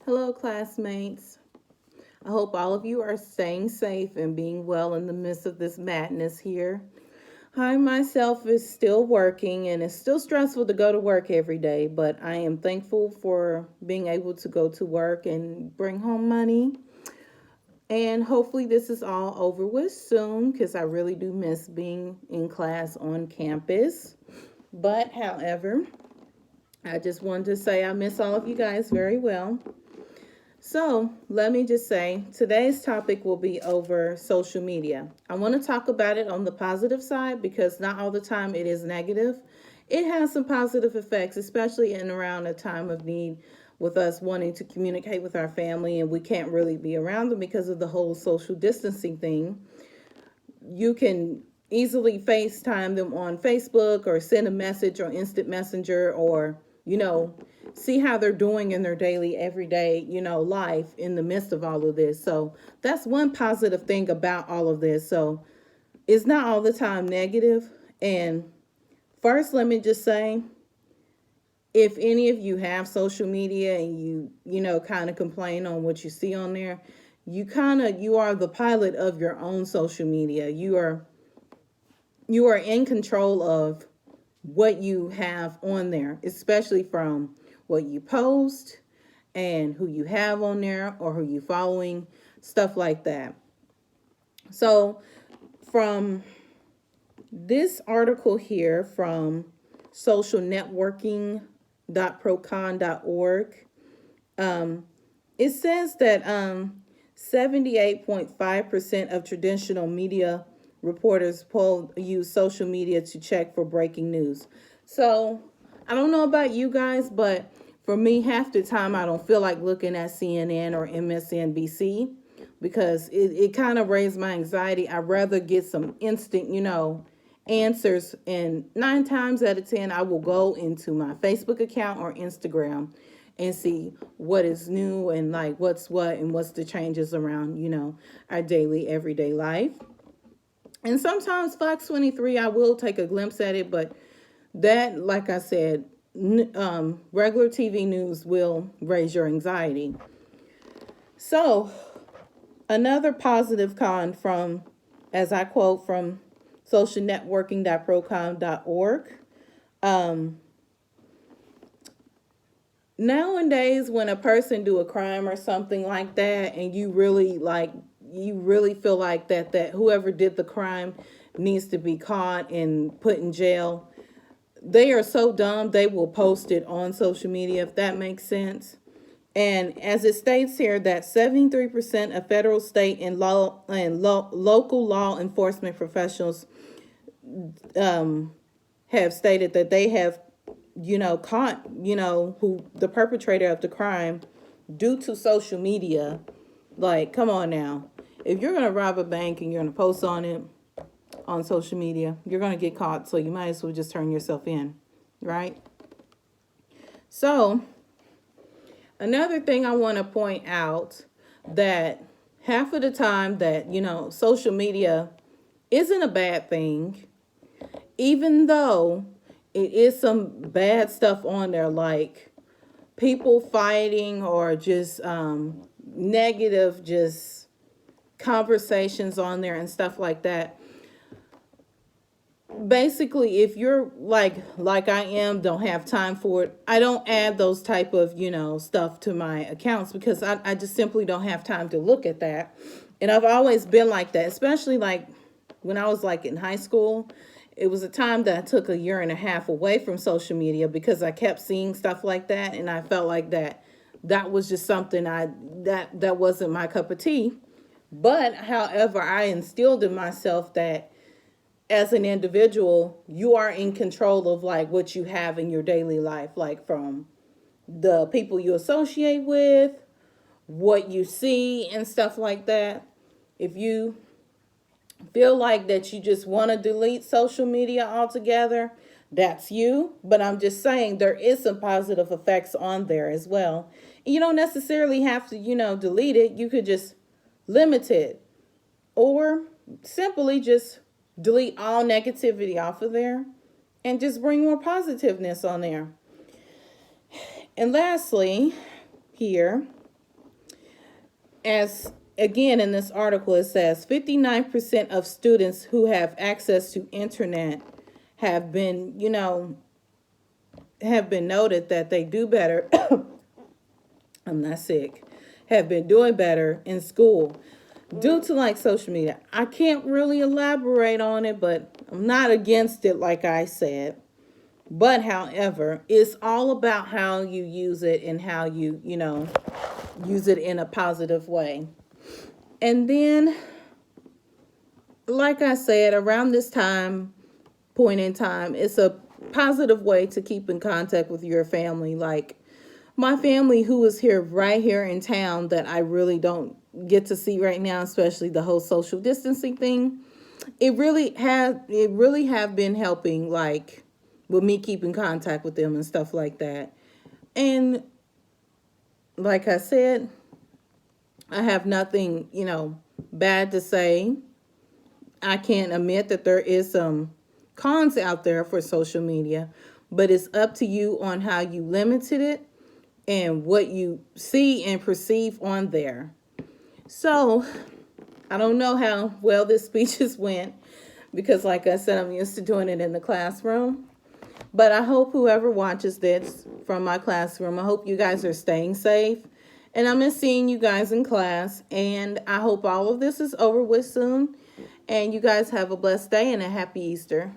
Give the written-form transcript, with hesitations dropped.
Hello, classmates. I hope all of you are staying safe and being well in the midst of this madness here. I myself is still working and it's still stressful to go to work every day, but I am thankful for being able to go to work and bring home money. And hopefully, this is all over with soon because I really do miss being in class on campus. But, however, I just wanted to say I miss all of you guys very well. So, let me just say today's topic will be over social media. I want to talk about it on the positive side because not all the time it is negative. It has some positive effects, especially in around a time of need with us wanting to communicate with our family and we can't really be around them because of the whole social distancing thing. You can easily FaceTime them on Facebook or send a message or instant messenger or, you know, see how they're doing in their daily, everyday, life in the midst of all of this. So that's one positive thing about all of this. So it's not all the time negative. And first, let me just say, if any of you have social media and you kind of complain on what you see on there, you are the pilot of your own social media. You are in control of what you have on there, especially from what you post and who you have on there or who you following, stuff like that. So from this article here from socialnetworking.procon.org, it says that 78.5% of traditional media reporters use social media to check for breaking news. So I don't know about you guys, but for me, half the time I don't feel like looking at CNN or MSNBC because it kind of raised my anxiety. I'd rather get some instant, answers. And 9 times out of 10, I will go into my Facebook account or Instagram and see what is new and like what's what and what's the changes around, our daily, everyday life. And sometimes Fox 23, I will take a glimpse at it, but that, like I said, regular TV news will raise your anxiety. So, another positive con from, as I quote from socialnetworking.procon.org, nowadays when a person do a crime or something like that and you really feel like that whoever did the crime needs to be caught and put in jail, they are so dumb they will post it on social media, if that makes sense. And as it states here that 73% of federal, state, and local law enforcement professionals have stated that they have caught who the perpetrator of the crime due to social media. Like, come on now, if you're going to rob a bank and you're going to post on it on social media, you're going to get caught, so you might as well just turn yourself in, right? So another thing I want to point out, that half of the time that social media isn't a bad thing, even though it is some bad stuff on there, like people fighting or just negative just conversations on there and stuff like that. Basically, if you're like I am, don't have time for it, I don't add those type of stuff to my accounts because I just simply don't have time to look at that. And I've always been like that, especially like when I was like in high school. It was a time that I took a year and a half away from social media because I kept seeing stuff like that, and I felt like that was just something that wasn't my cup of tea. But however, I instilled in myself that as an individual, you are in control of like what you have in your daily life, like from the people you associate with, what you see and stuff like that. If you feel like that you just want to delete social media altogether, that's you. But I'm just saying there is some positive effects on there as well. You don't necessarily have to, delete it. You could just limit it or simply just delete all negativity off of there and just bring more positiveness on there. And lastly, here, as again in this article, it says 59% of students who have access to internet have been, have been noted that they do better. I'm not sick. Have been doing better in school due to like social media. I can't really elaborate on it, but I'm not against it, like I said. But however, it's all about how you use it and how you, use it in a positive way. And then, like I said, around this point in time, it's a positive way to keep in contact with your family. Like my family who is right here in town that I really don't get to see right now, especially the whole social distancing thing. It really have been helping, like with me keeping contact with them and stuff like that. And like I said, I have nothing, bad to say. I can't admit that there is some cons out there for social media, but it's up to you on how you limited it and what you see and perceive on there. So I don't know how well this speech has went because, like I said, I'm used to doing it in the classroom. But I hope whoever watches this from my classroom, I hope you guys are staying safe. And I'm just seeing you guys in class. And I hope all of this is over with soon. And you guys have a blessed day and a happy Easter.